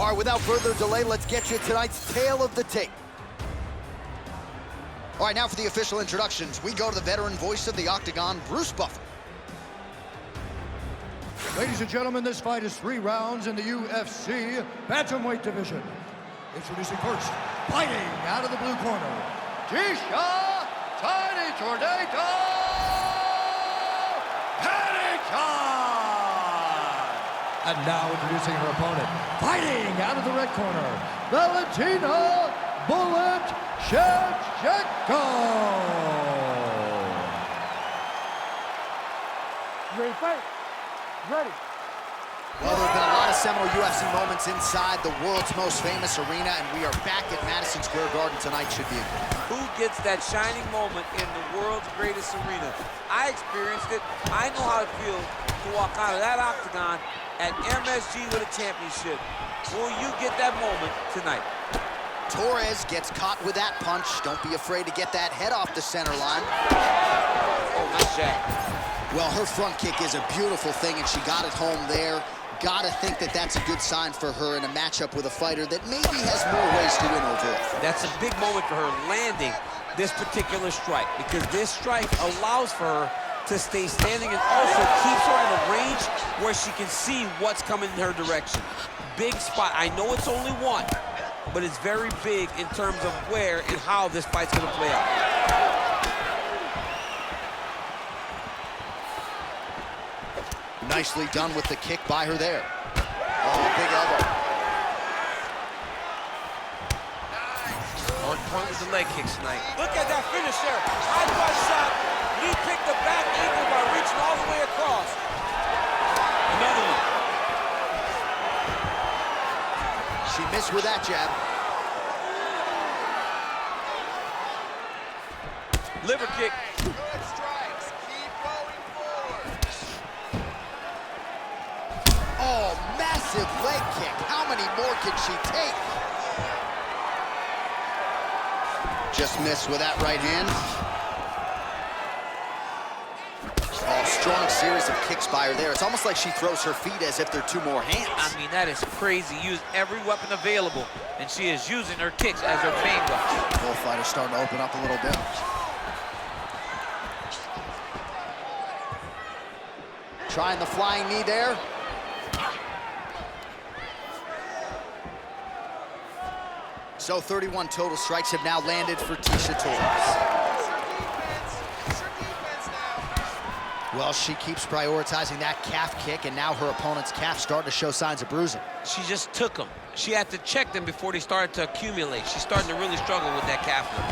All right, without further delay, let's get you tonight's tale of the tape. All right, now for the official introductions, we go to the veteran voice of the Octagon, Bruce Buffer. Ladies and gentlemen, this fight is 3 rounds in the UFC bantamweight division. Introducing first, fighting out of the blue corner, Tecia Tiny Tornado Pennington! And now introducing her opponent, fighting out of the red corner, Valentina Bullet Shevchenko! Ready to fight? Ready. Well, there have been a lot of seminal UFC moments inside the world's most famous arena, and we are back at Madison Square Garden tonight. Should be a good one. Who gets that shining moment in the world's greatest arena? I experienced it. I know how it feels to walk out of that octagon at MSG with a championship. Will you get that moment tonight? Torres gets caught with that punch. Don't be afraid to get that head off the center line. Oh, nice jab. Well, her front kick is a beautiful thing, and she got it home there. Gotta think that that's a good sign for her in a matchup with a fighter that maybe has more ways to win overall. That's a big moment for her, landing this particular strike, because this strike allows for her to stay standing and also keeps her in a range where she can see what's coming in her direction. Big spot. I know it's only one, but it's very big in terms of where and how this fight's gonna play out. Nicely done with the kick by her there. Oh, big elbow. On point with the leg kicks tonight. Look at that finish there. High fly shot. He picked the back ankle by reaching all the way across. Another one. She missed with that jab. Liver kick. Good strikes. Keep going forward. Oh, massive leg kick. How many more can she take? Just missed with that right hand. Oh, strong series of kicks by her there. It's almost like she throws her feet as if they're 2 more hands. I mean, that is crazy. Use every weapon available, and she is using her kicks as her main weapon. Both fighters starting to open up a little bit. Trying the flying knee there. So 31 total strikes have now landed for Tecia Torres. Well, she keeps prioritizing that calf kick, and now her opponent's calf starting to show signs of bruising. She just took them. She had to check them before they started to accumulate. She's starting to really struggle with that calf one.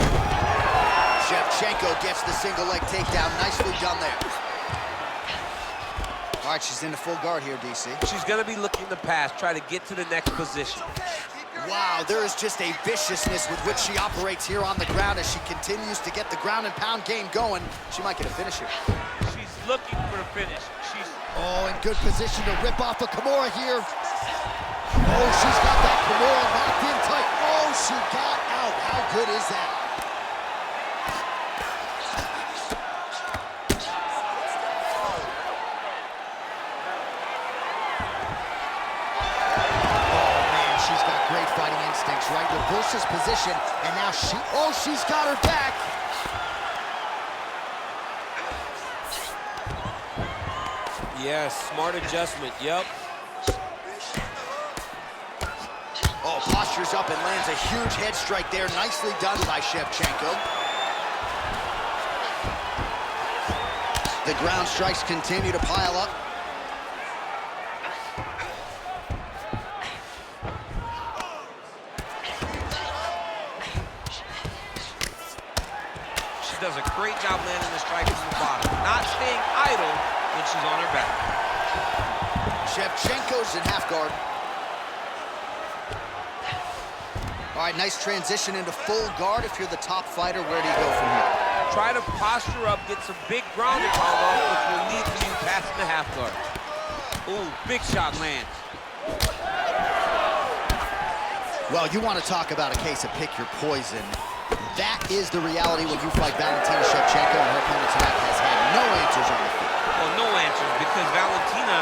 Shevchenko gets the single leg takedown. Nicely done there. All right, she's into full guard here, DC. She's gonna be looking to pass, try to get to the next position. Wow, there is just a viciousness with which she operates here on the ground as she continues to get the ground and pound game going. She might get a finish here. She's looking for the finish. Oh, in good position to rip off a Kimura here. Oh, she's got that Kimura locked in tight. Oh, she got out. How good is that? Fighting instincts, right? Reverses position, and now she's got her back. Yes, smart adjustment, yep. Oh, postures up and lands a huge head strike there. Nicely done by Shevchenko. The ground strikes continue to pile up. Does a great job landing the strike from the bottom, not staying idle when she's on her back. Shevchenko's in half guard. All right, nice transition into full guard. If you're the top fighter, where do you go from here? Try to posture up, get some big ground and pound off, which will lead to you passing the half guard. Ooh, big shot lands. Well, you want to talk about a case of pick your poison. That is the reality when you fight Valentina Shevchenko, and her opponent tonight has had no answers on the field. Well, no answers, because Valentina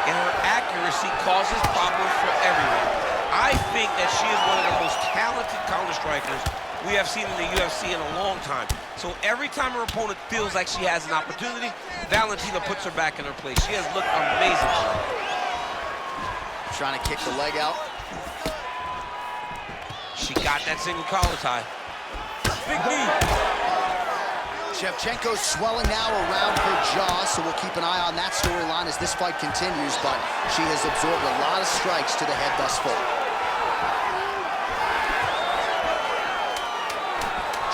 and her accuracy causes problems for everyone. I think that she is one of the most talented counter-strikers we have seen in the UFC in a long time. So every time her opponent feels like she has an opportunity, Valentina puts her back in her place. She has looked amazing tonight. Trying to kick the leg out. She got that single collar tie. Big knee. Shevchenko's swelling now around her jaw, so we'll keep an eye on that storyline as this fight continues, but she has absorbed a lot of strikes to the head thus far.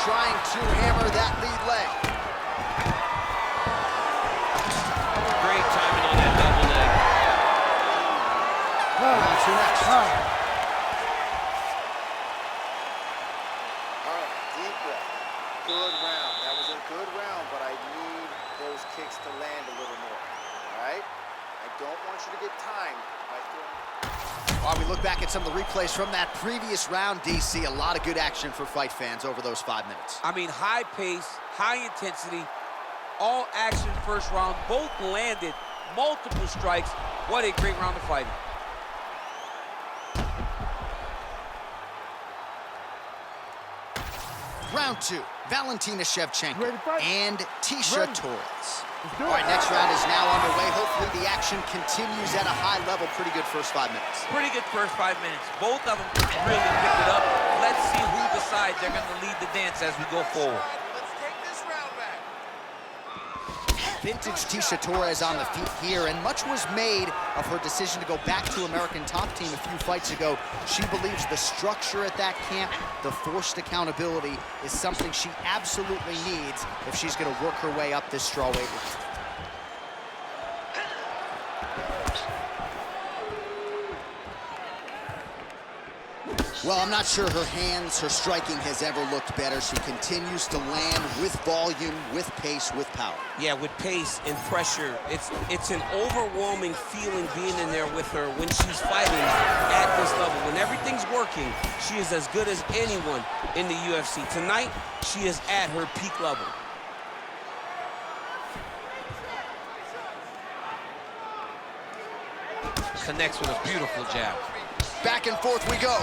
Trying to hammer that lead leg. Great timing on that double leg. On to next. All right, deep breath. Good round. That was a good round, but I need those kicks to land a little more. All right? I don't want you to get timed by throwing. While we look back at some of the replays from that previous round, DC, a lot of good action for fight fans over those 5 minutes. I mean, high pace, high intensity, all action first round. Both landed multiple strikes. What a great round of fighting. Round 2, Valentina Shevchenko and Tecia Torres. All right, next round is now underway. Hopefully the action continues at a high level. Pretty good first 5 minutes. Pretty good first 5 minutes. Both of them really picked it up. Let's see who decides they're going to lead the dance as we go forward. Let's take this round back. Vintage Tecia Torres on the feet here, and much was made of her decision to go back to American Top Team a few fights ago. She believes the structure at that camp, the forced accountability, is something she absolutely needs if she's going to work her way up this strawweight rank. Well, I'm not sure her hands, her striking has ever looked better. She continues to land with volume, with pace, with power. Yeah, with pace and pressure. It's an overwhelming feeling being in there with her when she's fighting at this level. When everything's working, she is as good as anyone in the UFC. Tonight, she is at her peak level. Connects with a beautiful jab. Back and forth we go.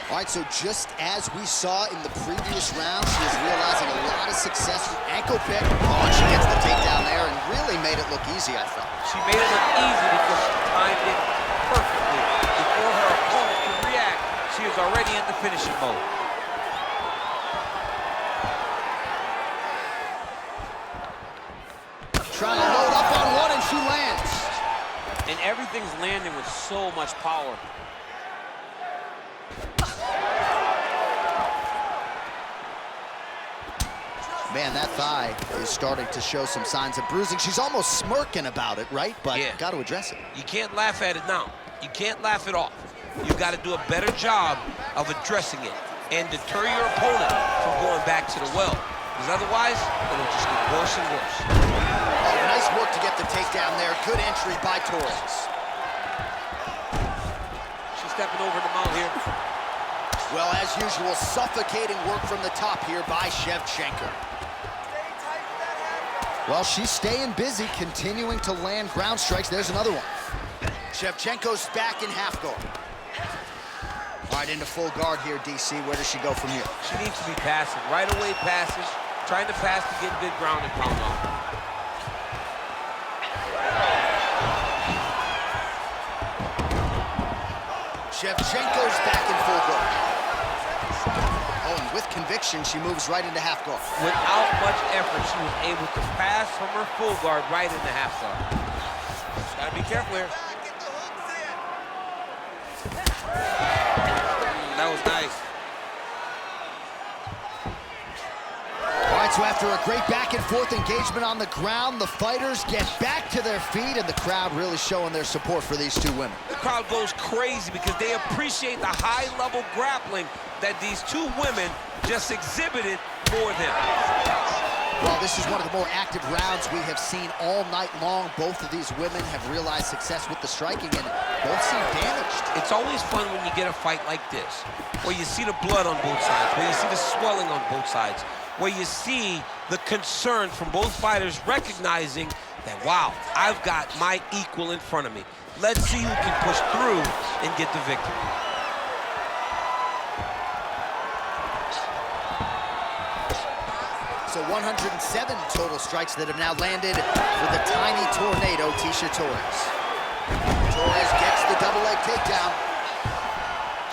All right, so just as we saw in the previous round, she is realizing a lot of success with ankle pick. Oh, and she gets the takedown there and really made it look easy, I thought. She made it look easy because she timed it perfectly. Before her opponent could react, she was already in the finishing mode. Trying to load up on one, and she lands. And everything's landing with so much power. Man, that thigh is starting to show some signs of bruising. She's almost smirking about it, right? But yeah, got to address it. You can't laugh at it now. You can't laugh it off. You got to do a better job of addressing it and deter your opponent from going back to the well. Because otherwise, it'll just get worse and worse. Oh, nice work to get the takedown there. Good entry by Torres. She's stepping over the mount here. Well, as usual, suffocating work from the top here by Shevchenko. Well, she's staying busy, continuing to land ground strikes. There's another one. Shevchenko's back in half guard. All right, into full guard here, DC. Where does she go from here? She needs to be passing. Right away passes. Trying to pass to get good ground and pound on. Shevchenko's back in full guard. Oh, and with conviction, she moves right into half guard. Without much effort, she was able to pass from her full guard right into half guard. Just gotta be careful here. That was nice. All right, so after a great back and forth engagement on the ground, the fighters get back to their feet, and the crowd really showing their support for these two women. The crowd goes crazy because they appreciate the high-level grappling that these two women just exhibited for them. Well, this is one of the more active rounds we have seen all night long. Both of these women have realized success with the striking, and Both seem damaged. It's always fun when you get a fight like this, where you see the blood on both sides, where you see the swelling on both sides, where you see the concern from both fighters recognizing that, wow, I've got my equal in front of me. Let's see who can push through and get the victory. So 107 total strikes that have now landed for the tiny tornado, Tecia Torres. Torres gets the double leg takedown.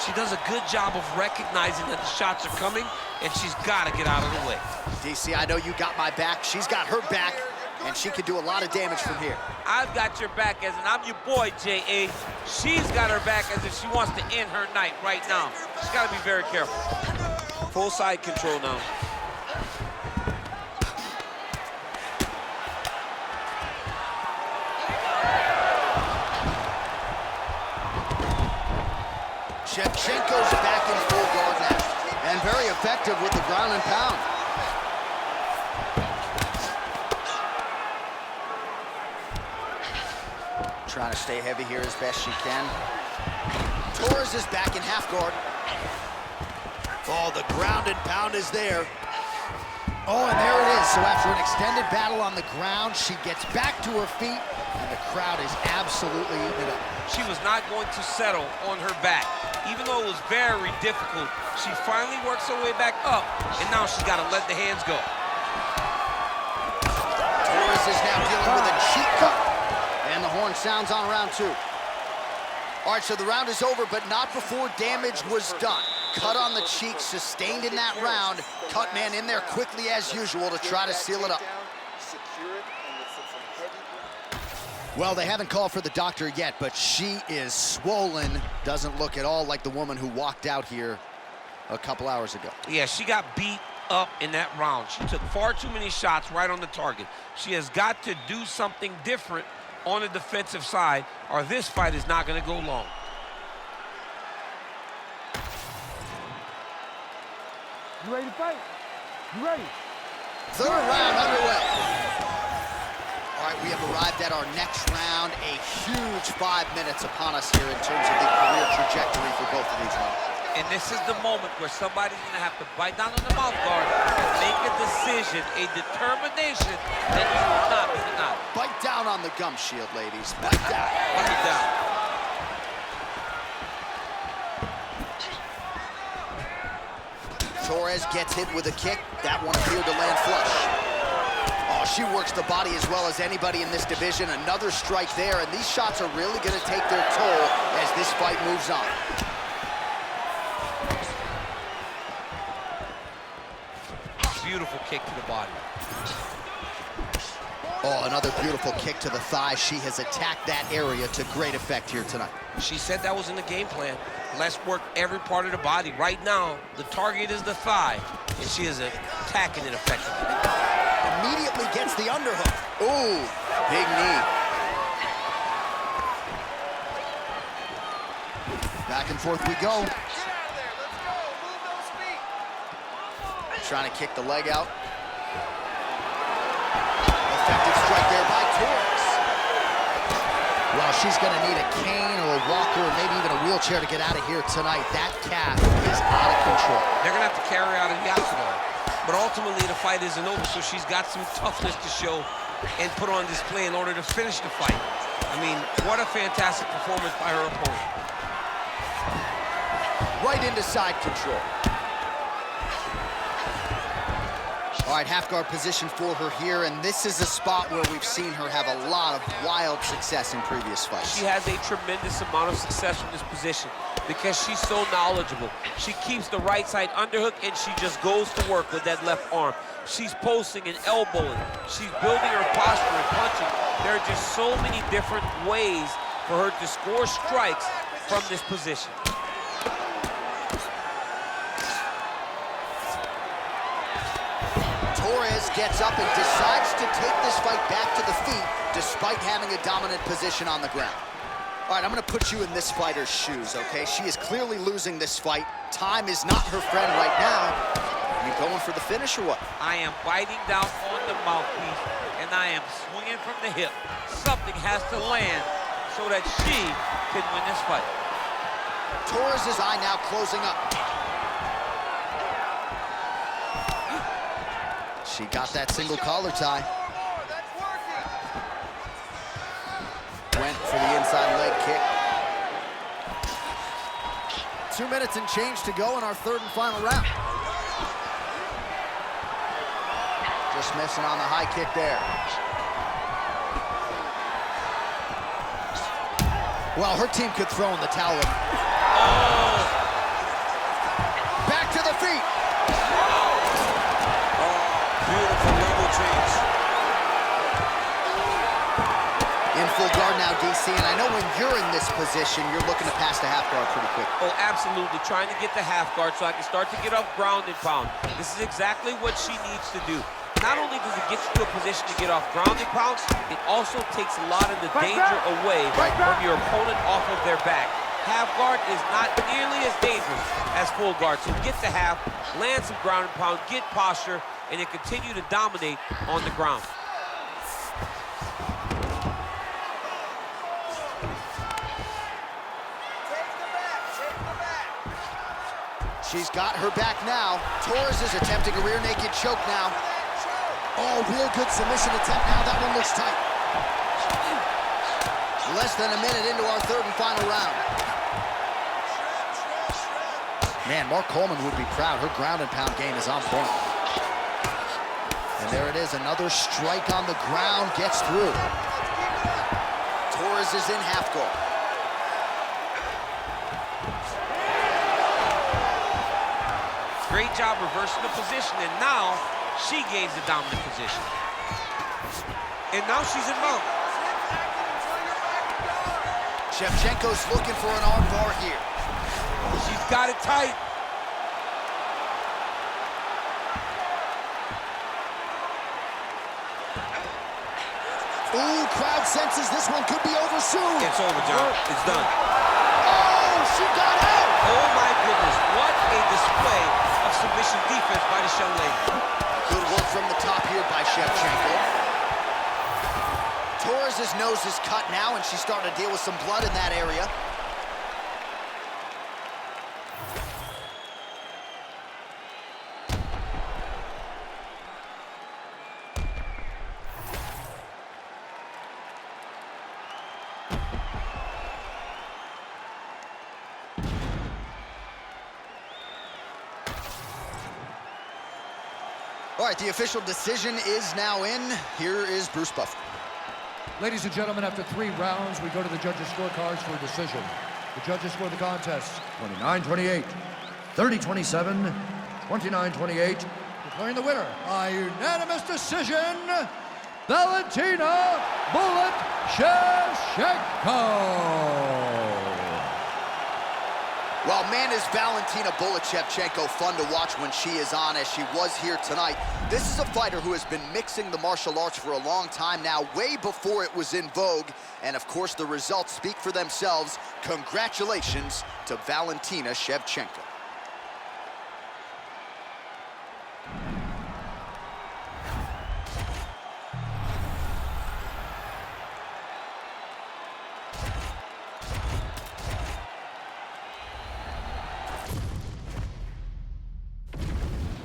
She does a good job of recognizing that the shots are coming, and she's got to get out of the way. DC, I know you got my back. She's got her back, and she can do a lot of damage from here. I've got your back as in I'm your boy, J.A. She's got her back as if she wants to end her night right now. She's got to be very careful. Full side control now. Shevchenko's back in full guard now, and very effective with the ground and pound. Trying to stay heavy here as best she can. Torres is back in half guard. Oh, the ground and pound is there. Oh, and there it is. So after an extended battle on the ground, she gets back to her feet, and the crowd is absolutely eating it up. She was not going to settle on her back. Even though it was very difficult, she finally works her way back up, and now she's got to let the hands go. Torres is now dealing with a cheek cut, and the horn sounds on round 2. All right, so the round is over, but not before damage was done. Cut on the cheek, sustained in that round. Cut man in there quickly as usual to try to seal it up. Well, they haven't called for the doctor yet, but she is swollen. Doesn't look at all like the woman who walked out here a couple hours ago. Yeah, she got beat up in that round. She took far too many shots right on the target. She has got to do something different on the defensive side, or this fight is not going to go long. You ready to fight? You ready? Third round underway. All right, we have arrived at our next round. A huge 5 minutes upon us here in terms of the career trajectory for both of these men. And this is the moment where somebody's going to have to bite down on the mouth guard and make a decision, a determination that you will not be denied. Bite down on the gum shield, ladies. Bite down. Bite down. Torres gets hit with a kick. That one appeared to land flush. Oh, she works the body as well as anybody in this division. Another strike there, and these shots are really going to take their toll as this fight moves on. Beautiful kick to the body. Oh, another beautiful kick to the thigh. She has attacked that area to great effect here tonight. She said that was in the game plan. Let's work every part of the body. Right now, the target is the thigh, and she is attacking it effectively. Immediately gets the underhook. Ooh, big knee. Back and forth we go. Trying to kick the leg out. Effective strike there by Torres. Well, she's going to need a cane or a walker or maybe even a wheelchair to get out of here tonight. That calf is out of control. They're going to have to carry out a octagon. But ultimately, the fight isn't over, so she's got some toughness to show and put on display in order to finish the fight. I mean, what a fantastic performance by her opponent. Right into side control. All right, half guard position for her here, and this is a spot where we've seen her have a lot of wild success in previous fights. She has a tremendous amount of success from this position because she's so knowledgeable. She keeps the right side underhook, and she just goes to work with that left arm. She's posting and elbowing. She's building her posture and punching. There are just so many different ways for her to score strikes from this position. Torres gets up and decides to take this fight back to the feet despite having a dominant position on the ground. All right, I'm going to put you in this fighter's shoes, okay? She is clearly losing this fight. Time is not her friend right now. Are you going for the finish or what? I am biting down on the mouthpiece, and I am swinging from the hip. Something has to land so that she can win this fight. Torres' eye now closing up. She got that single collar tie. Went for the inside leg kick. 2 minutes and change to go in our third and final round. Just missing on the high kick there. Well, her team could throw in the towel. Oh! Back to the feet. Beautiful level change. In full guard now, DC, and I know when you're in this position, you're looking to pass the half guard pretty quick. Oh, absolutely. Trying to get the half guard so I can start to get off ground and pound. This is exactly what she needs to do. Not only does it get you to a position to get off ground and pound, it also takes a lot of the danger away from your opponent off of their back. Half guard is not nearly as dangerous as full guard. So get the half, land some ground and pound, get posture, and then continue to dominate on the ground. She's got her back now. Torres is attempting a rear naked choke now. Oh, real good submission attempt now. That one looks tight. Less than a minute into our third and final round. Man, Mark Coleman would be proud. Her ground and pound game is on point. And there it is, another strike on the ground, gets through. Torres is in half guard. Great job reversing the position, and now she gains the dominant position. And now she's in mount. Shevchenko's looking for an arm bar here. She's got it tight. Ooh, crowd senses this one could be over soon. It's over, John. It's done. Oh, she got out! Oh, my goodness. What a display of submission defense by this young lady. Good work from the top here by Shevchenko. Torres' nose is cut now, and she's starting to deal with some blood in that area. All right, the official decision is now in. Here is Bruce Buffer. Ladies and gentlemen, after 3 rounds, we go to the judges' scorecards for a decision. The judges score the contest 29-28, 30-27, 29-28. Declaring the winner by unanimous decision, Valentina "Bullet" Shevchenko. Well, man, is Valentina "Bullet" Shevchenko fun to watch when she is on, as she was here tonight. This is a fighter who has been mixing the martial arts for a long time now, way before it was in vogue. And of course, the results speak for themselves. Congratulations to Valentina Shevchenko.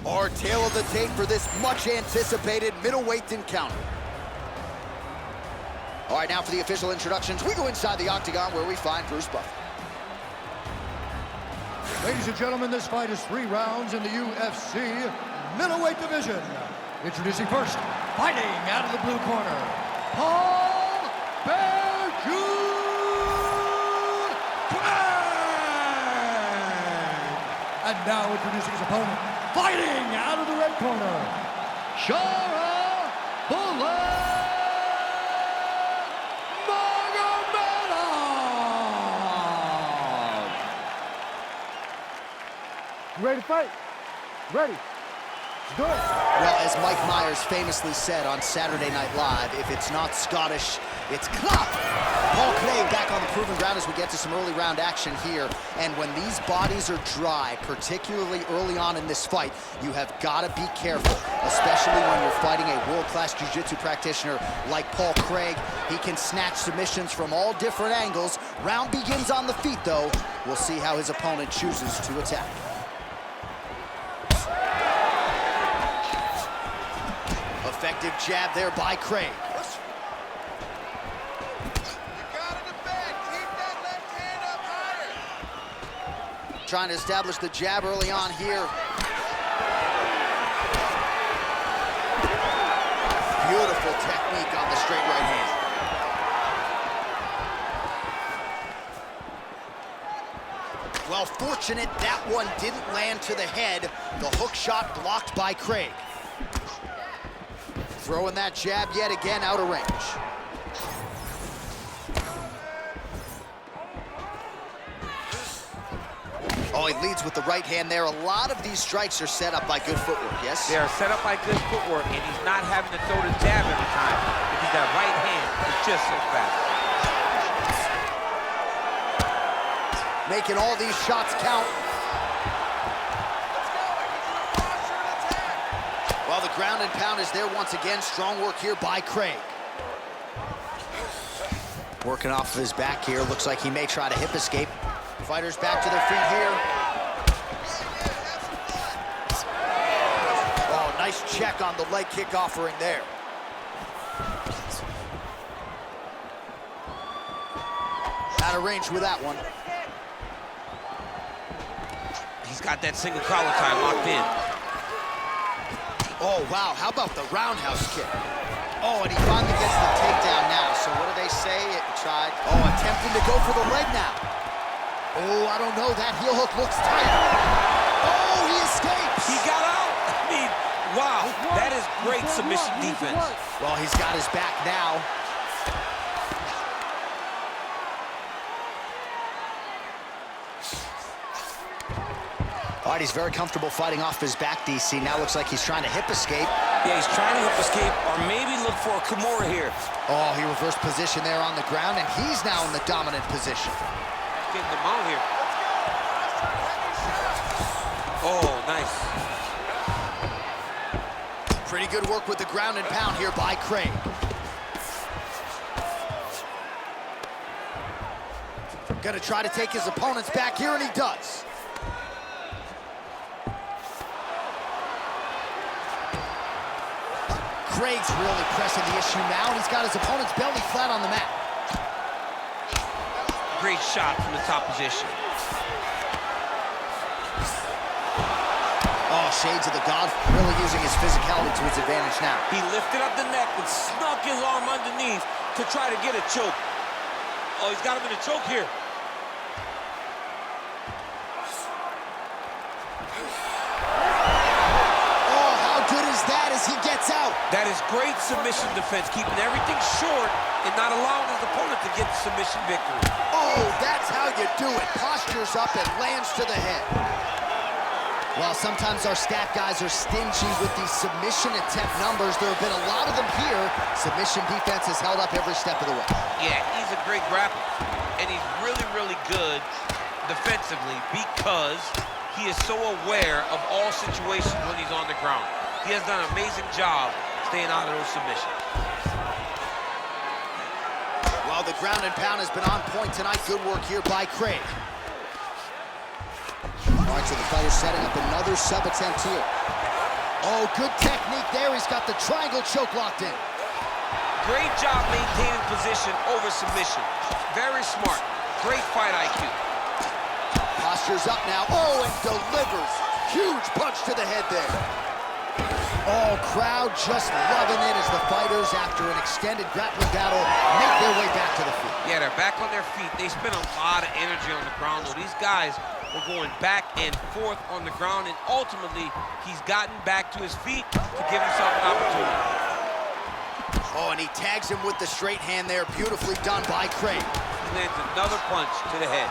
Our tale of the tape for this much-anticipated middleweight encounter. All right, now for the official introductions, we go inside the octagon where we find Bruce Buffer. Ladies and gentlemen, this fight is 3 rounds in the UFC middleweight division. Introducing first, fighting out of the blue corner, Paul and now introducing his opponent, fighting out of the red corner, Sharabutdin Magomedov. You ready to fight? Ready. Let's do it. Well, as Mike Myers famously said on Saturday Night Live, if it's not Scottish, it's clop. Paul Craig back on the proven ground as we get to some early round action here. And when these bodies are dry, particularly early on in this fight, you have got to be careful, especially when you're fighting a world-class jiu-jitsu practitioner like Paul Craig. He can snatch submissions from all different angles. Round begins on the feet, though. We'll see how his opponent chooses to attack. Effective jab there by Craig. Trying to establish the jab early on here. Beautiful technique on the straight right hand. Well, fortunate that one didn't land to the head. The hook shot blocked by Craig. Throwing that jab yet again out of range. Oh, he leads with the right hand there. A lot of these strikes are set up by good footwork, yes? They are set up by good footwork, and he's not having to throw the jab every time because that right hand is just so fast. Making all these shots count. Well, the ground and pound is there once again. Strong work here by Craig. Working off of his back here. Looks like he may try to hip escape. Fighters back to their feet here. Oh, nice check on the leg kick offering there. Out of range with that one. He's got that single collar tie locked in. Oh, wow, how about the roundhouse kick? Oh, and he finally gets the takedown now. So what do they say? It tried. Oh, attempting to go for the leg now. Oh, I don't know. That heel hook looks tight. Oh, he escapes. He got out. I mean, wow, that is great submission defense. Well, he's got his back now. All right, he's very comfortable fighting off his back, DC. Now looks like he's trying to hip escape. Yeah, he's trying to hip escape or maybe look for a Kimura here. Oh, he reversed position there on the ground, and he's now in the dominant position. Getting them out here. Oh, nice. Pretty good work with the ground and pound here by Craig. Gonna try to take his opponent's back here, and he does. Craig's really pressing the issue now, and he's got his opponent's belly flat on the mat. Great shot from the top position. Oh, shades of the God, really using his physicality to his advantage now. He lifted up the neck and snuck his arm underneath to try to get a choke. Oh, he's got him in a choke here. He gets out. That is great submission defense, keeping everything short and not allowing his opponent to get the submission victory. Oh, that's how you do it. Postures up and lands to the head. Well, sometimes our stat guys are stingy with these submission attempt numbers. There have been a lot of them here. Submission defense has held up every step of the way. Yeah, he's a great grappler, and he's really, really good defensively because he is so aware of all situations when he's on the ground. He has done an amazing job staying out of those submissions. Well, the ground and pound has been on point tonight. Good work here by Craig. All right, so the fighter's setting up another sub attempt here. Oh, good technique there. He's got the triangle choke locked in. Great job maintaining position over submission. Very smart. Great fight IQ. Postures up now. Oh, and delivers. Huge punch to the head there. Oh, crowd just loving it as the fighters, after an extended grappling battle, make their way back to the feet. Yeah, they're back on their feet. They spent a lot of energy on the ground, though. These guys were going back and forth on the ground, and ultimately, he's gotten back to his feet to give himself an opportunity. Oh, and he tags him with the straight hand there. Beautifully done by Craig. He lands another punch to the head.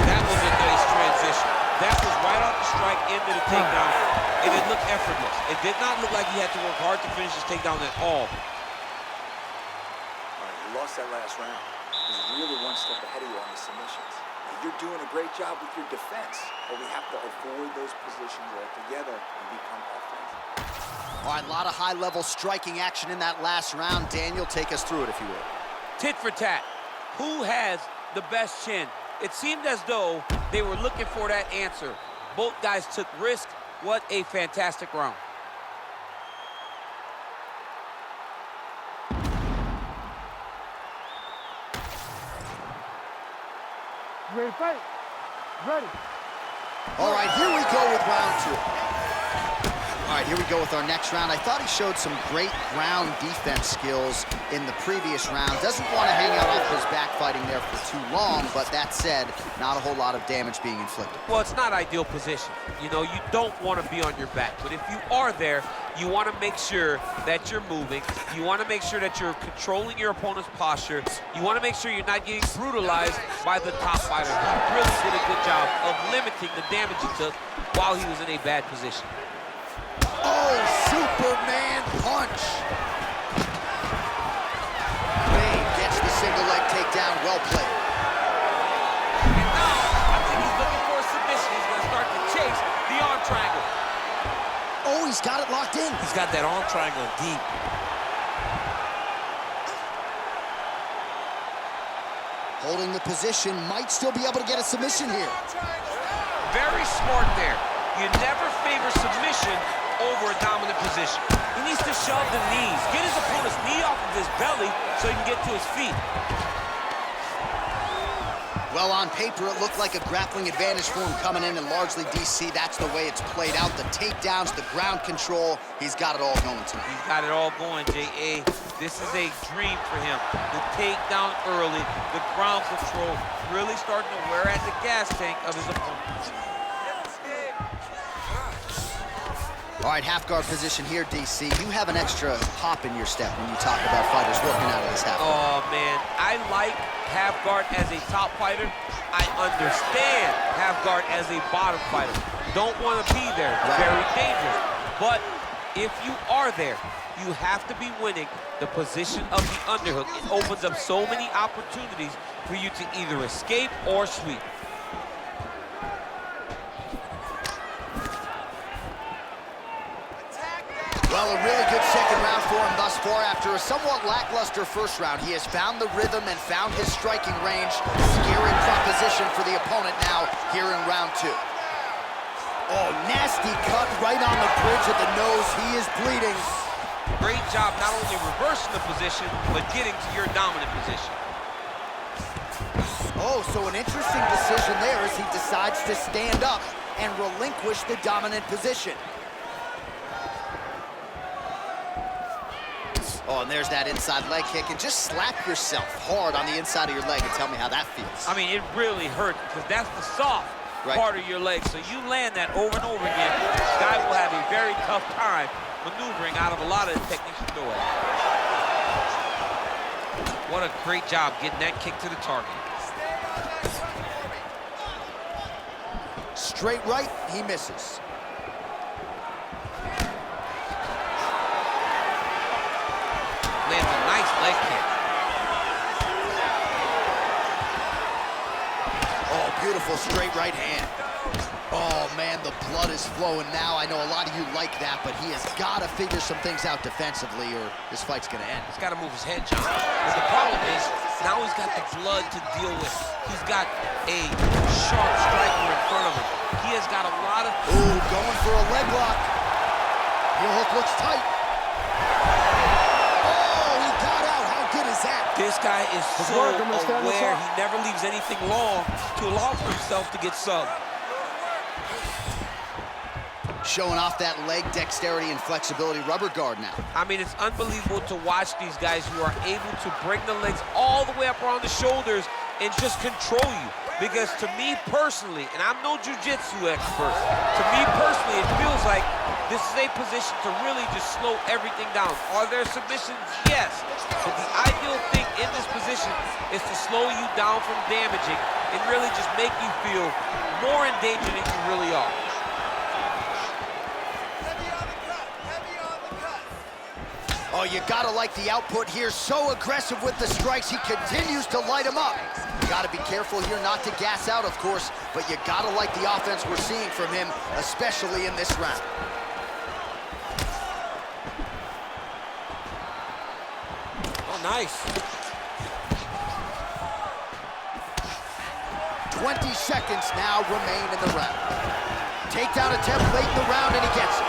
That was a nice transition. That was right off the strike into the takedown, and it looked effortless. It did not look like he had to work hard to finish his takedown at all. lost that last round. He was really one step ahead of you on the submissions. You're doing a great job with your defense, but we have to avoid those positions altogether and become offensive. All right, a lot of high-level striking action in that last round. Daniel, take us through it, if you will. Tit for tat. Who has the best chin? It seemed as though they were looking for that answer. Both guys took risk. What a fantastic round. Ready to fight? Ready. All right, here we go with round 2. All right, here we go with our next round. I thought he showed some great ground defense skills in the previous round. Doesn't want to hang out off his back fighting there for too long, but that said, not a whole lot of damage being inflicted. Well, it's not ideal position. You know, you don't want to be on your back, but if you are there, you want to make sure that you're moving. You want to make sure that you're controlling your opponent's posture. You want to make sure you're not getting brutalized by the top fighter. He really did a good job of limiting the damage he took while he was in a bad position. Oh, Superman punch. Bain gets the single leg takedown. Well played. And now, I think he's looking for a submission. He's going to start to chase the arm triangle. Oh, he's got it locked in. He's got that arm triangle deep. Holding the position, might still be able to get a submission here. Very smart there. You never favor submission over a dominant position. He needs to shove the knees, get his opponent's knee off of his belly so he can get to his feet. Well, on paper, it looked like a grappling advantage for him coming in, and largely, DC, that's the way it's played out. The takedowns, the ground control, he's got it all going tonight. He's got it all going, J.A. This is a dream for him. The takedown early, the ground control, really starting to wear at the gas tank of his opponent. All right, half guard position here, DC. You have an extra hop in your step when you talk about fighters working out of this half guard. Oh, man, I like half guard as a top fighter. I understand half guard as a bottom fighter. Don't want to be there. Right. Very dangerous. But if you are there, you have to be winning the position of the underhook. It opens up so many opportunities for you to either escape or sweep. Well, a really good second round for him thus far. After a somewhat lackluster first round, he has found the rhythm and found his striking range. Scary proposition for the opponent now here in round 2. Oh, nasty cut right on the bridge of the nose. He is bleeding. Great job not only reversing the position, but getting to your dominant position. Oh, so an interesting decision there as he decides to stand up and relinquish the dominant position. Oh, and there's that inside leg kick, and just slap yourself hard on the inside of your leg and tell me how that feels. I mean, it really hurts because that's the soft part of your leg. So you land that over and over again, this guy will have a very tough time maneuvering out of a lot of the techniques you throw at him. What a great job getting that kick to the target. Straight right, he misses. Lands a nice leg kick. Oh, beautiful straight right hand. Oh, man, the blood is flowing now. I know a lot of you like that, but he has got to figure some things out defensively or this fight's going to end. He's got to move his head, John. But the problem is, now he's got the blood to deal with. He's got a sharp striker in front of him. He has got a lot of... Ooh, going for a leg lock. Heel hook looks tight. This guy is so aware. He never leaves anything long to allow for himself to get subbed. Showing off that leg dexterity and flexibility. Rubber guard now. I mean, it's unbelievable to watch these guys who are able to bring the legs all the way up around the shoulders and just control you. Because to me personally, and I'm no jiu-jitsu expert, to me personally, it feels like this is a position to really just slow everything down. Are there submissions? Yes. But the ideal thing in this position is to slow you down from damaging and really just make you feel more in danger than you really are. Oh, you gotta like the output here. So aggressive with the strikes. He continues to light him up. You gotta be careful here not to gas out, of course, but you gotta like the offense we're seeing from him, especially in this round. Oh, nice. 20 seconds now remain in the round. Takedown attempt late in the round, and he gets it.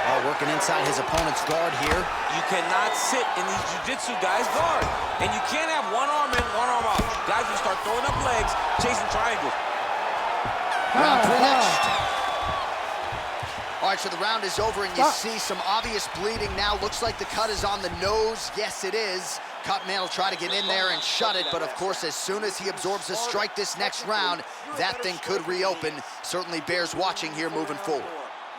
Well, working inside his opponent's guard here. You cannot sit in these jiu-jitsu guys' guard. And you can't have one arm in, one arm out. Guys will start throwing up legs, chasing triangles. Round 3 next. All right, so the round is over, and you see some obvious bleeding now. Looks like the cut is on the nose. Yes, it is. Cutman will try to get in there and shut it, but of course, as soon as he absorbs a strike this next round, that thing could reopen. Certainly bears watching here moving forward.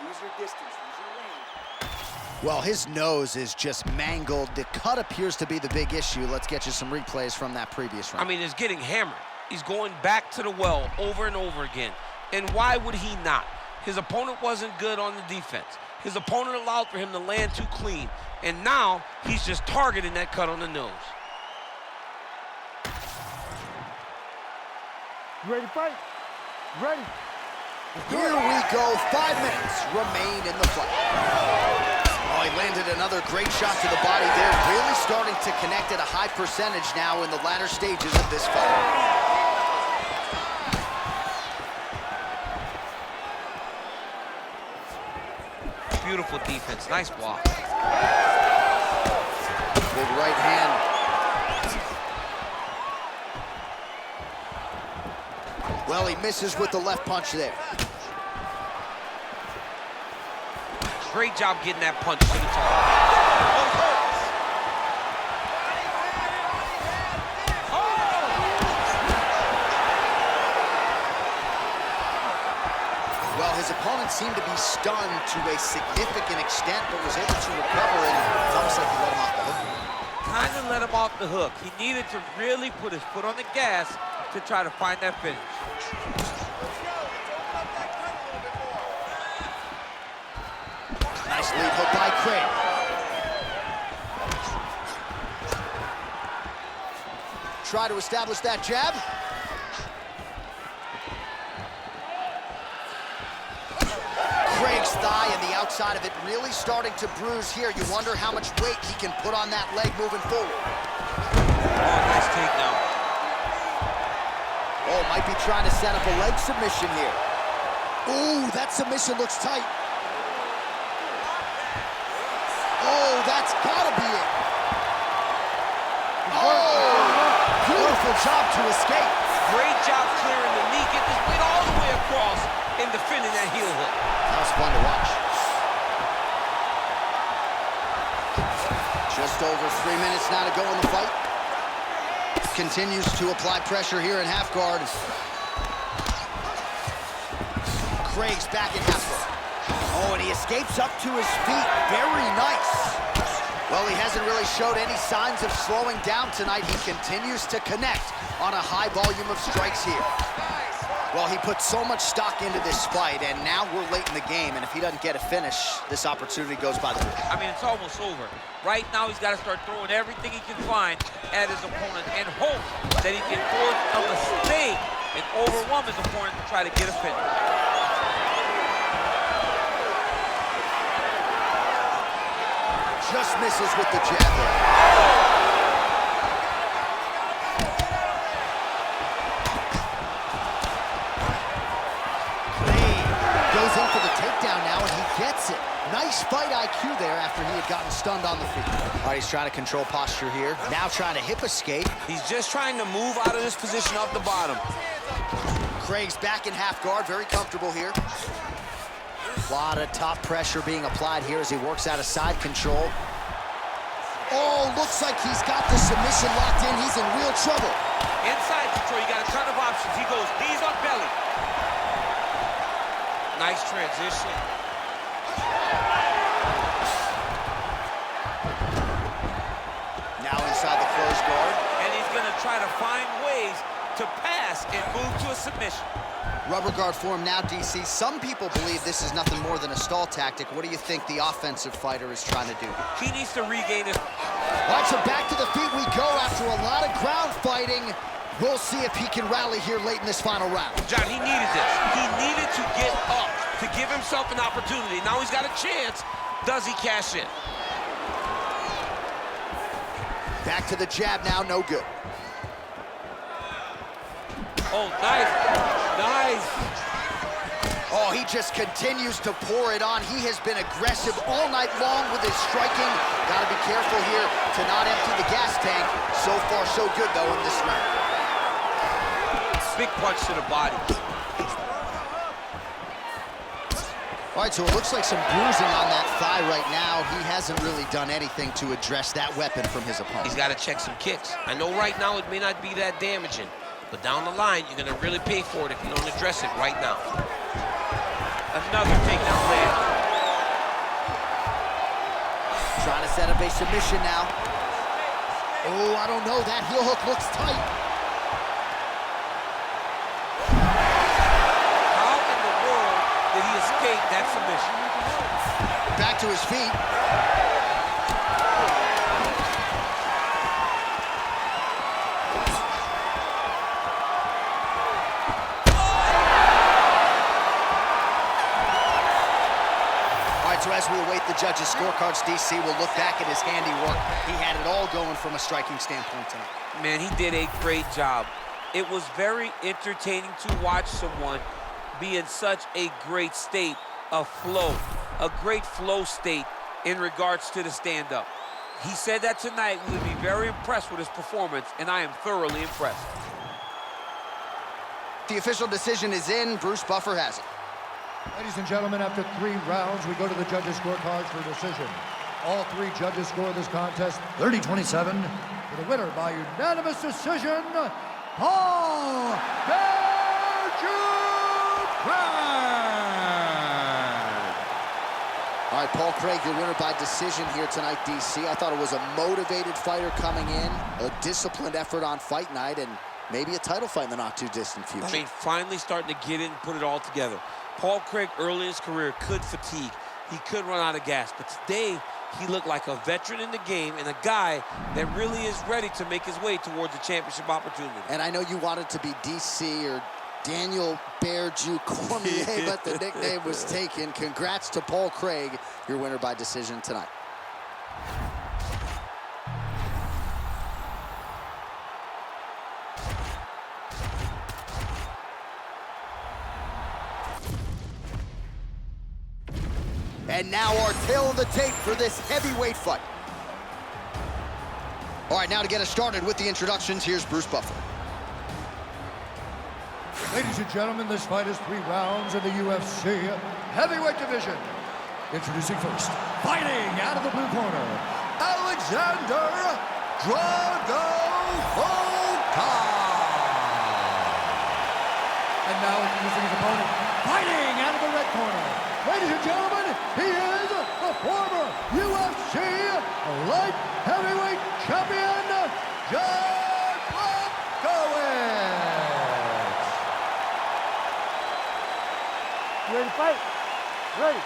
Use your distance, use your range. Well, his nose is just mangled. The cut appears to be the big issue. Let's get you some replays from that previous round. I mean, it's getting hammered. He's going back to the well over and over again. And why would he not? His opponent wasn't good on the defense. His opponent allowed for him to land too clean. And now, he's just targeting that cut on the nose. You ready to fight? Ready. Here we go. 5 minutes remain in the fight. Oh, he landed another great shot to the body there. Really starting to connect at a high percentage now in the latter stages of this fight. Beautiful defense. Nice block. Big right hand. Well, he misses with the left punch there. Great job getting that punch to the target. Well, his opponent seemed to be stunned to a significant extent, but was able to recover, and it's almost like he let him off the hook. Kind of let him off the hook. He needed to really put his foot on the gas to try to find that finish. Nice lead hook by Craig. Try to establish that jab. Craig's thigh and the outside of it really starting to bruise here. You wonder how much weight he can put on that leg moving forward. Oh, nice takedown. Oh, might be trying to set up a leg submission here. Ooh, that submission looks tight. Oh, that's gotta be it. Oh, beautiful job to escape. Great job clearing the knee. Get this weight all the way across and defending that heel hook. That was fun to watch. Just over 3 minutes now to go in the fight. Continues to apply pressure here in half guard. Craig's back in half guard. Oh, and he escapes up to his feet. Very nice. Well, he hasn't really showed any signs of slowing down tonight. He continues to connect on a high volume of strikes here. Well, he put so much stock into this fight, and now we're late in the game, and if he doesn't get a finish, this opportunity goes by the book. I mean, it's almost over. Right now, he's got to start throwing everything he can find at his opponent and hope that he can force a mistake and overwhelm his opponent to try to get a finish. Just misses with the jab there. Goes in for the takedown now, and he gets it. Nice fight IQ there after he had gotten stunned on the feet. All right, he's trying to control posture here. Now trying to hip escape. He's just trying to move out of this position off the bottom. Craig's back in half guard, very comfortable here. A lot of top pressure being applied here as he works out of side control. Oh, looks like he's got the submission locked in. He's in real trouble. Inside control, you got a ton of options. He goes knees on belly. Nice transition. Now inside the closed guard. And he's going to try to find ways to pass and move to a submission. Rubber guard for him now, DC. Some people believe this is nothing more than a stall tactic. What do you think the offensive fighter is trying to do? He needs to regain his... All right, so back to the feet we go after a lot of ground fighting. We'll see if he can rally here late in this final round. John, he needed this. He needed to get up to give himself an opportunity. Now he's got a chance. Does he cash in? Back to the jab now, no good. Oh, nice. Nice. Oh, he just continues to pour it on. He has been aggressive all night long with his striking. Gotta be careful here to not empty the gas tank. So far, so good, though, in this round. Big punch to the body. All right, so it looks like some bruising on that thigh right now. He hasn't really done anything to address that weapon from his opponent. He's got to check some kicks. I know right now it may not be that damaging, but down the line, you're going to really pay for it if you don't address it right now. Another takedown land. Trying to set up a submission now. Oh, I don't know. That heel hook looks tight. How in the world did he escape that submission? Back to his feet. So as we await the judges' scorecards, DC will look back at his handiwork. He had it all going from a striking standpoint tonight. Man, he did a great job. It was very entertaining to watch someone be in such a great state of flow, a great flow state in regards to the stand-up. He said that tonight we would be very impressed with his performance, and I am thoroughly impressed. The official decision is in. Bruce Buffer has it. Ladies and gentlemen, after 3 rounds, we go to the judges' scorecards for decision. All 3 judges score this contest 30-27. For the winner by unanimous decision, Paul Craig! All right, Paul Craig, your winner by decision here tonight, DC. I thought it was a motivated fighter coming in, a disciplined effort on fight night, and maybe a title fight in the not-too-distant future. I mean, finally starting to get in and put it all together. Paul Craig, early in his career, could fatigue. He could run out of gas. But today, he looked like a veteran in the game and a guy that really is ready to make his way towards a championship opportunity. And I know you wanted to be DC or Daniel Bear Jew Cormier, but the nickname was taken. Congrats to Paul Craig, your winner by decision tonight. And now our tail of the tape for this heavyweight fight. All right, now to get us started with the introductions, here's Bruce Buffer. Ladies and gentlemen, this fight is 3 rounds in the UFC heavyweight division. Introducing first, fighting out of the blue corner, Alexander Drago Volkov. And now introducing his opponent, fighting out of the red corner. Ladies and gentlemen, he is the former UFC light heavyweight champion, John Blachowicz. You ready to fight? Ready.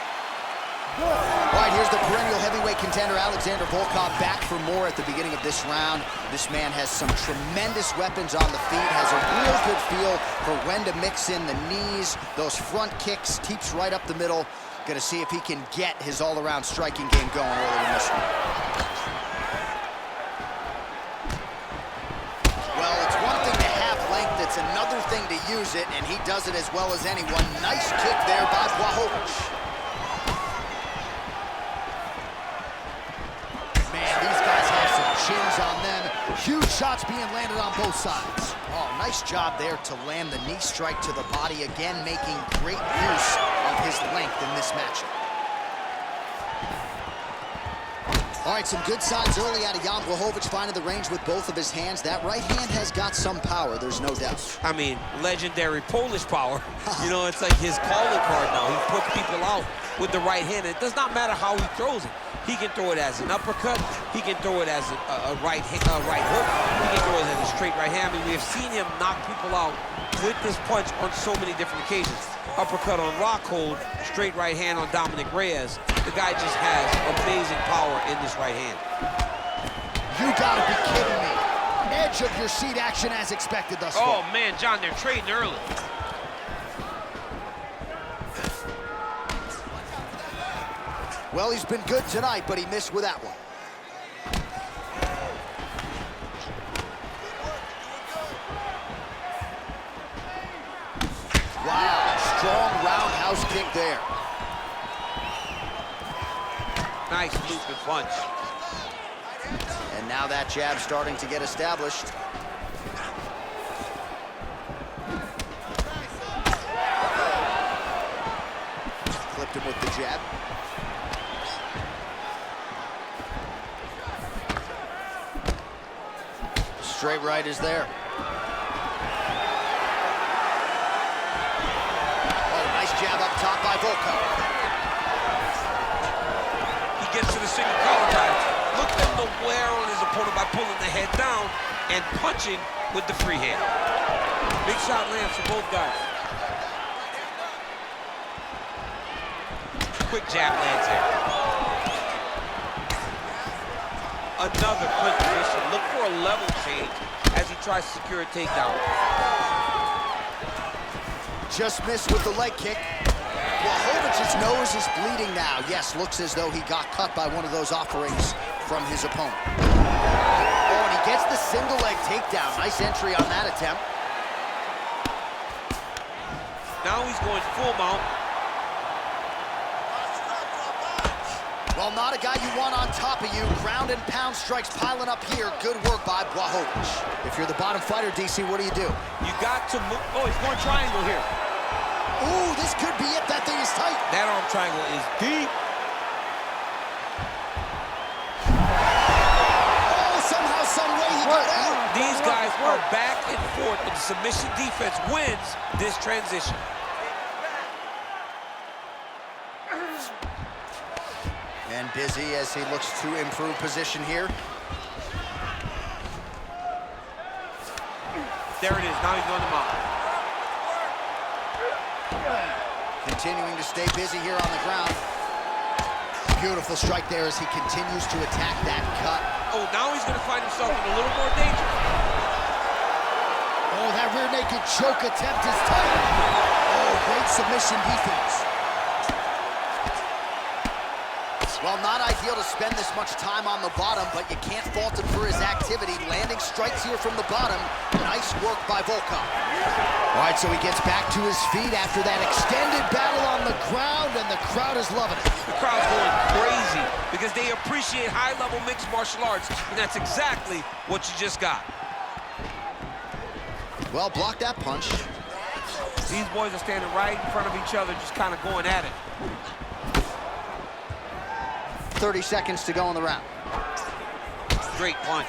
Good. All right, here's the perennial heavyweight contender, Alexander Volkov, back for more at the beginning of this round. This man has some tremendous weapons on the feet, has a real good feel for when to mix in the knees, those front kicks, teeps right up the middle. Gonna see if he can get his all-around striking game going early in this one. Well, it's one thing to have length, it's another thing to use it, and he does it as well as anyone. Nice kick there by Blachowicz. Chins on them. Huge shots being landed on both sides. Oh, nice job there to land the knee strike to the body, again making great use of his length in this matchup. All right, some good signs early out of Jan Blachowicz, finding the range with both of his hands. That right hand has got some power, there's no doubt. I mean, legendary Polish power. You know, it's like his calling card now. He puts people out with the right hand. It does not matter how he throws it. He can throw it as an uppercut. He can throw it as a right hook. He can throw it as a straight right hand. I mean, we have seen him knock people out with this punch on so many different occasions. Uppercut on Rockhold, straight right hand on Dominic Reyes. The guy just has amazing power in this right hand. You gotta be kidding me. Edge of your seat action as expected thus far. Oh man, John, they're trading early. Well, he's been good tonight, but he missed with that one. Wow, strong roundhouse kick there. Nice looping punch. And now that jab starting to get established. Clipped him with the jab. Straight right is there. Oh, nice jab up top by Volkov. He gets to the single collar tie. Look at the wear on his opponent by pulling the head down and punching with the free hand. Big shot lands for both guys. Quick jab lands there. Another quick position. Look for a level change as he tries to secure a takedown. Just missed with the leg kick. Blachowicz's nose is bleeding now. Yes, looks as though he got cut by one of those offerings from his opponent. Oh, and he gets the single leg takedown. Nice entry on that attempt. Now he's going full mount. Well, not a guy you want on top of you. Ground and pound strikes piling up here. Good work by Blachowicz. If you're the bottom fighter, DC, what do? You got to move. Oh, he's going triangle here. Ooh, this could be it. That thing is tight. That arm triangle is deep. Oh, somehow, some way he got out. These guys are back and forth, but the submission defense wins this transition. And busy as he looks to improve position here. There it is. Now he's going to mount. Continuing to stay busy here on the ground. Beautiful strike there as he continues to attack that cut. Oh, now he's going to find himself in a little more danger. Oh, that rear naked choke attempt is tight. Oh, great submission defense. Well, not ideal to spend this much time on the bottom, but you can't fault him for his activity. Landing strikes here from the bottom. Nice work by Volkov. All right, so he gets back to his feet after that extended battle on the ground, and the crowd is loving it. The crowd's going crazy because they appreciate high-level mixed martial arts, and that's exactly what you just got. Well, block that punch. These boys are standing right in front of each other, just kind of going at it. 30 seconds to go in the round. Great punch.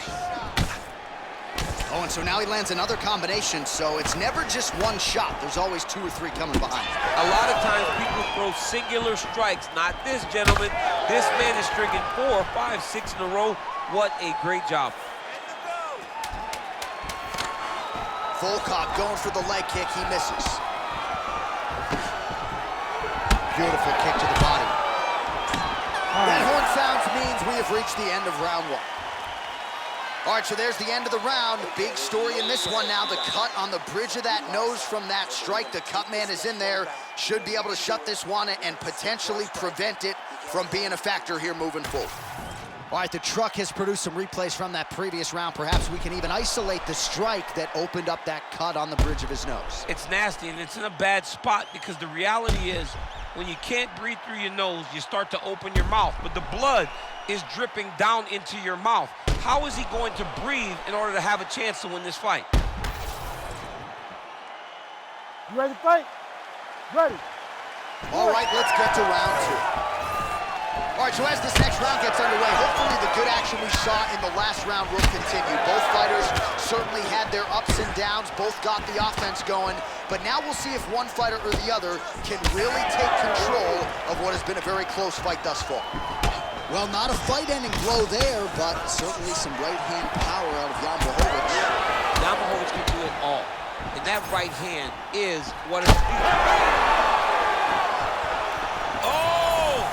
Oh, and so now he lands another combination, so it's never just one shot. There's always 2 or 3 coming behind. A lot of times people throw singular strikes. Not this gentleman. This man is stringing 4, 5, 6 in a row. What a great job. Volkov going for the leg kick. He misses. Beautiful kick to the body. That horn sounds means we have reached the end of round 1. All right, so there's the end of the round. Big story in this one now. The cut on the bridge of that nose from that strike. The cut man is in there. Should be able to shut this one and potentially prevent it from being a factor here moving forward. All right, the truck has produced some replays from that previous round. Perhaps we can even isolate the strike that opened up that cut on the bridge of his nose. It's nasty, and it's in a bad spot because the reality is when you can't breathe through your nose, you start to open your mouth, but the blood is dripping down into your mouth. How is he going to breathe in order to have a chance to win this fight? You ready to fight? Ready. All right, let's get to round 2. All right, so as this next round gets underway, hopefully the good action we saw in the last round will continue. Both fighters certainly had their ups and downs, both got the offense going, but now we'll see if one fighter or the other can really take control of what has been a very close fight thus far. Well, not a fight-ending blow there, but certainly some right-hand power out of Jan Blachowicz. Jan Blachowicz can do it all. And that right hand is what is... Oh!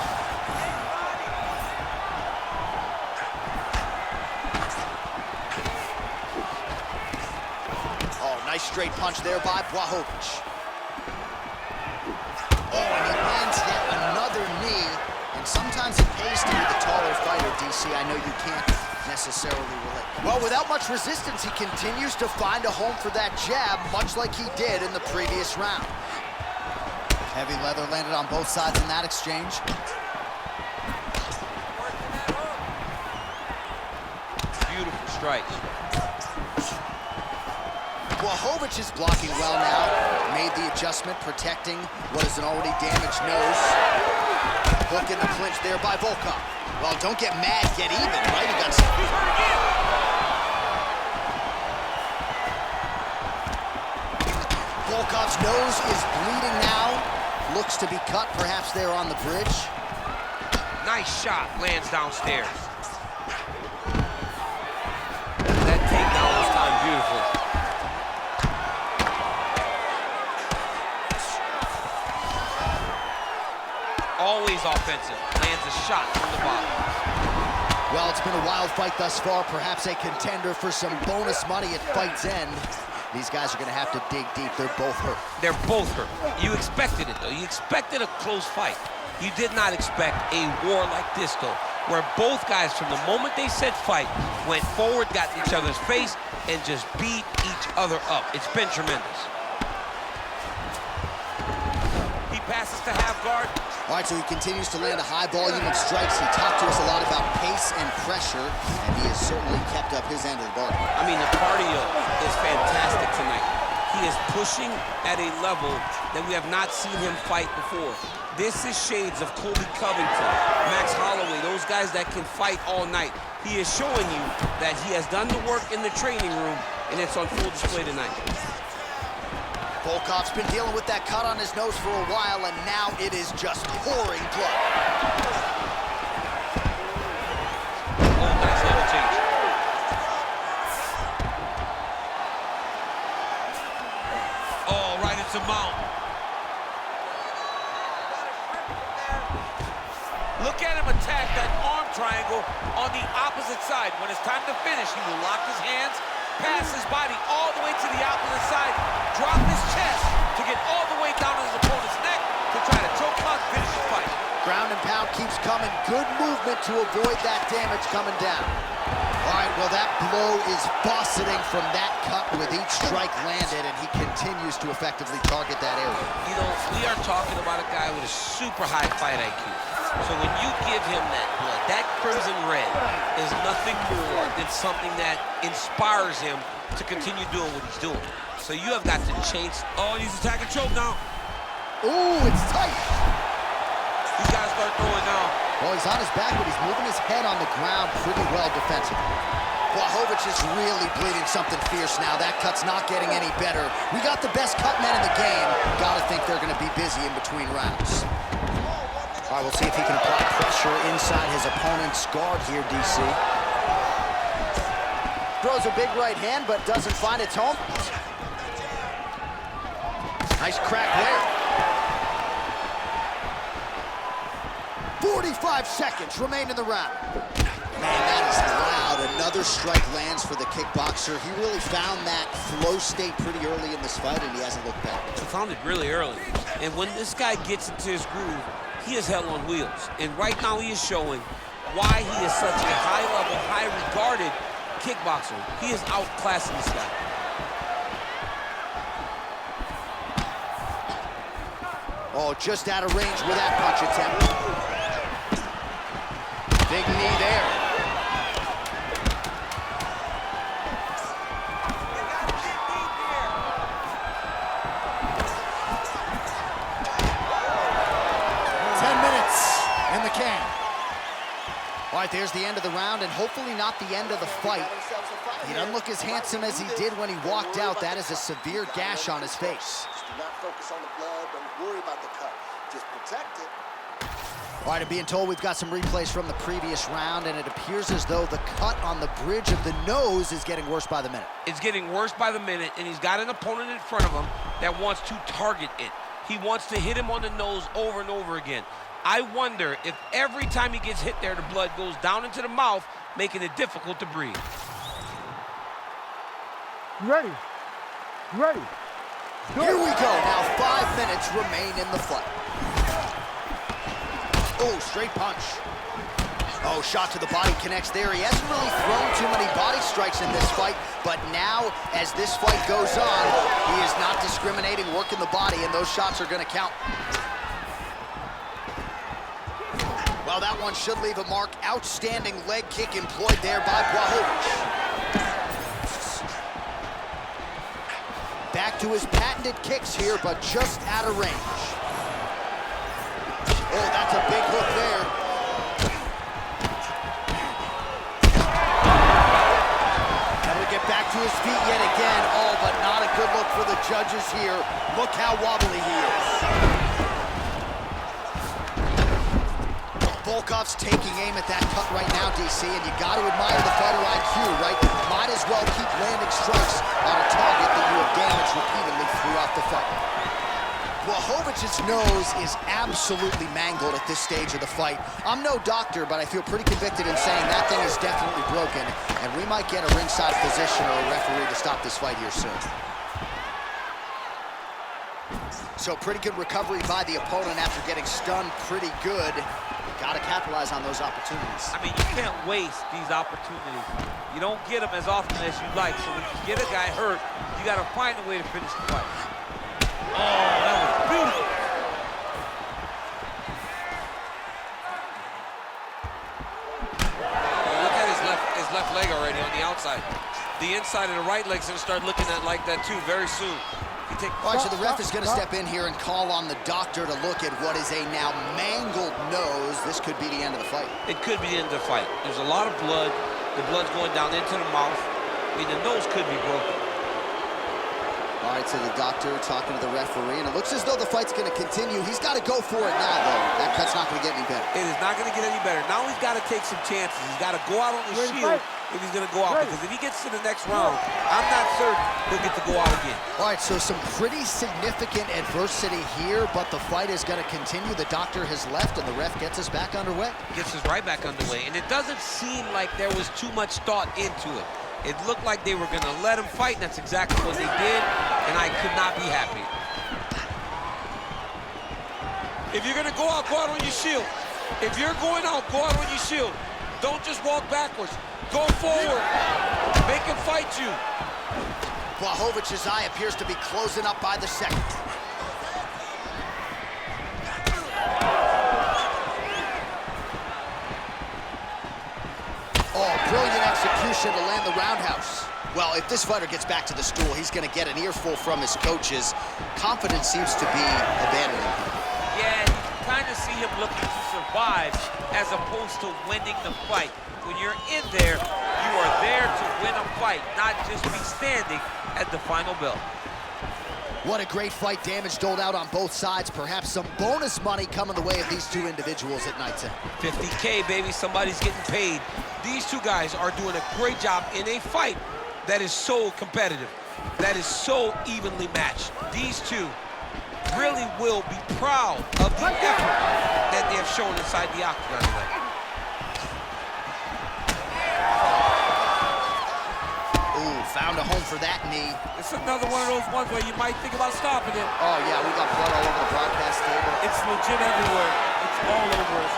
Oh, nice straight punch there by Blachowicz. Oh, and he lands yet another knee. And sometimes it pays to be the taller fighter, DC. I know you can't necessarily relate. Well, without much resistance, he continues to find a home for that jab, much like he did in the previous round. Heavy leather landed on both sides in that exchange. Beautiful strike. Blachowicz is blocking well now. Made the adjustment, protecting what is an already damaged nose. Hook in the clinch there by Volkov. Well, don't get mad, get even, right? You got some... Volkov's nose is bleeding now. Looks to be cut, perhaps there on the bridge. Nice shot, lands downstairs. That takedown was timed beautifully. Always offensive, lands a shot from the bottom. Well, it's been a wild fight thus far, perhaps a contender for some bonus money at fight's end. These guys are gonna have to dig deep. They're both hurt. They're both hurt. You expected it, though. You expected a close fight. You did not expect a war like this, though, where both guys, from the moment they said fight, went forward, got in each other's face, and just beat each other up. It's been tremendous. He passes to half guard. All right, so he continues to land a high volume of strikes. He talked to us a lot about pace and pressure, and he has certainly kept up his end of the bargain. I mean, the cardio is fantastic tonight. He is pushing at a level that we have not seen him fight before. This is shades of Colby Covington, Max Holloway, those guys that can fight all night. He is showing you that he has done the work in the training room, and it's on full display tonight. Volkov's been dealing with that cut on his nose for a while, and now it is just pouring blood. Oh, nice level change. Oh, right into mount. Look at him attack that arm triangle on the opposite side. When it's time to finish, he will lock his hands, pass his body all the way to the opposite side, drop his chest to get all the way down to his opponent's neck to try to choke him out and finish the fight. Ground and pound keeps coming. Good movement to avoid that damage coming down. All right, well, that blow is buffeting from that cut with each strike landed, and he continues to effectively target that area. You know, we are talking about a guy with a super high fight IQ. So when you give him that blood, that crimson red is nothing more than something that inspires him to continue doing what he's doing. So you have got to change. Oh, he's attacking choke now. Ooh, it's tight. He's got to start throwing now. Well, he's on his back, but he's moving his head on the ground pretty well defensively. Blachowicz is really bleeding something fierce now. That cut's not getting any better. We got the best cut men in the game. Gotta think they're gonna be busy in between rounds. All right, we'll see if he can apply pressure inside his opponent's guard here, DC. Throws a big right hand, but doesn't find its home. Nice crack there. 45 seconds remain in the round. Man, that is loud. Another strike lands for the kickboxer. He really found that flow state pretty early in this fight, and he hasn't looked back. He found it really early. And when this guy gets into his groove, he is hell on wheels. And right now he is showing why he is such a high-level, high-regarded kickboxer. He is outclassing this guy. Oh, just out of range with that punch attempt. Big knee there. In the can. All right, there's the end of the round, and hopefully not the end of the fight. He doesn't look as handsome as he did when he walked out. That is a severe gash on his face. Just do not focus on the blood. Don't worry about the cut. Just protect it. All right, I'm being told we've got some replays from the previous round, and it appears as though the cut on the bridge of the nose is getting worse by the minute. It's getting worse by the minute, and he's got an opponent in front of him that wants to target it. He wants to hit him on the nose over and over again. I wonder if every time he gets hit there, the blood goes down into the mouth, making it difficult to breathe. You ready? You ready? Here we go. Now 5 minutes remain in the fight. Oh, straight punch. Oh, shot to the body connects there. He hasn't really thrown too many body strikes in this fight, but now, as this fight goes on, he is not discriminating, working the body, and those shots are going to count. Well, that one should leave a mark. Outstanding leg kick employed there by Blachowicz. Back to his patented kicks here, but just out of range. Oh, that's a big hook there. Able to get back to his feet yet again. Oh, but not a good look for the judges here. Look how wobbly he is. Volkov's taking aim at that cut right now, DC, and you got to admire the fighter IQ, right? Might as well keep landing strikes on a target that you have damaged repeatedly throughout the fight. Blachowicz's nose is absolutely mangled at this stage of the fight. I'm no doctor, but I feel pretty convicted in saying that thing is definitely broken, and we might get a ringside physician or a referee to stop this fight here soon. So pretty good recovery by the opponent after getting stunned pretty good. Got to capitalize on those opportunities. I mean, you can't waste these opportunities. You don't get them as often as you like, so when you get a guy hurt, you got to find a way to finish the fight. Oh, that was beautiful. Look at his left leg already on the outside. The inside of the right leg's gonna start looking at like that too very soon. All right, so the ref is going to step in here and call on the doctor to look at what is a now mangled nose. This could be the end of the fight. It could be the end of the fight. There's a lot of blood. The blood's going down into the mouth. I mean, the nose could be broken. All right, so the doctor talking to the referee, and it looks as though the fight's going to continue. He's got to go for it now, though. That cut's not going to get any better. It is not going to get any better. Now he's got to take some chances. He's got to go out on the shield if he's going to go out, because if he gets to the next round, I'm not certain he'll get to go out again. All right, so some pretty significant adversity here, but the fight is going to continue. The doctor has left, and the ref gets us back underway. Gets us right back underway, and it doesn't seem like there was too much thought into it. It looked like they were going to let him fight, and that's exactly what they did, and I could not be happy. If you're going to go out on your shield. If you're going out, go out on your shield. Don't just walk backwards. Go forward. Make him fight you. Blachowicz's eye appears to be closing up by the second. Oh, brilliant execution to land the roundhouse. Well, if this fighter gets back to the stool, he's going to get an earful from his coaches. Confidence seems to be abandoning him. Yeah, you can kind of see him looking to survive as opposed to winning the fight. When you're in there, you are there to win a fight, not just be standing at the final bell. What a great fight. Damage doled out on both sides. Perhaps some bonus money coming the way of these two individuals at night's end. 50K, baby. Somebody's getting paid. These two guys are doing a great job in a fight that is so competitive, that is so evenly matched. These two really will be proud of the effort that they have shown inside the octagon tonight. Ooh, found a home for that knee. It's another one of those ones where you might think about stopping it. Oh, yeah, we got blood all over the broadcast table. It's legit everywhere. It's all over us.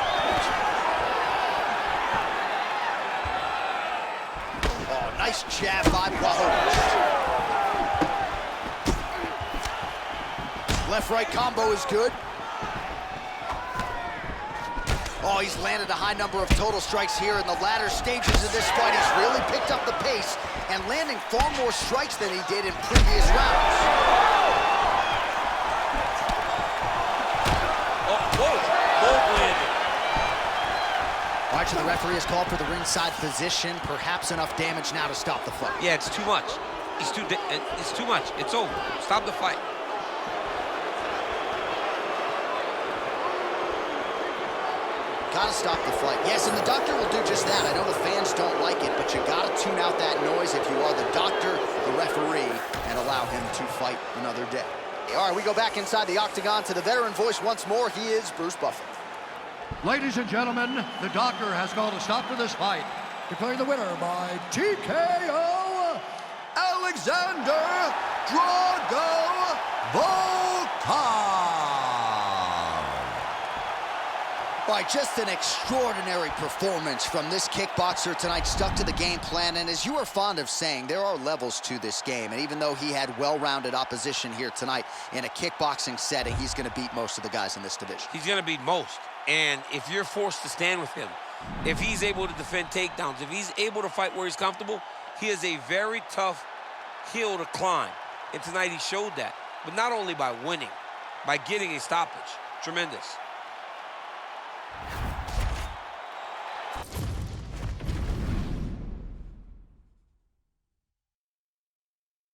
Oh, nice jab by Blachowicz. Left-right combo is good. Oh, he's landed a high number of total strikes here in the latter stages of this fight. He's really picked up the pace and landing far more strikes than he did in previous rounds. Oh, both landed. All right, so the referee has called for the ringside physician. Perhaps enough damage now to stop the fight. Yeah, it's too much. It's too much. It's over. Stop the fight. Gotta stop the fight. Yes, and the doctor will do just that. I know the fans don't like it, but you gotta tune out that noise if you are the doctor, the referee, and allow him to fight another day. All right, we go back inside the octagon to the veteran voice once more. He is Bruce Buffer. Ladies and gentlemen, the doctor has called a stop to this fight, declaring the winner by TKO, Alexander Drago Volkov. All right, just an extraordinary performance from this kickboxer tonight, stuck to the game plan. And as you are fond of saying, there are levels to this game. And even though he had well-rounded opposition here tonight in a kickboxing setting, he's going to beat most of the guys in this division. He's going to beat most. And if you're forced to stand with him, if he's able to defend takedowns, if he's able to fight where he's comfortable, he is a very tough hill to climb. And tonight he showed that. But not only by winning, by getting a stoppage. Tremendous.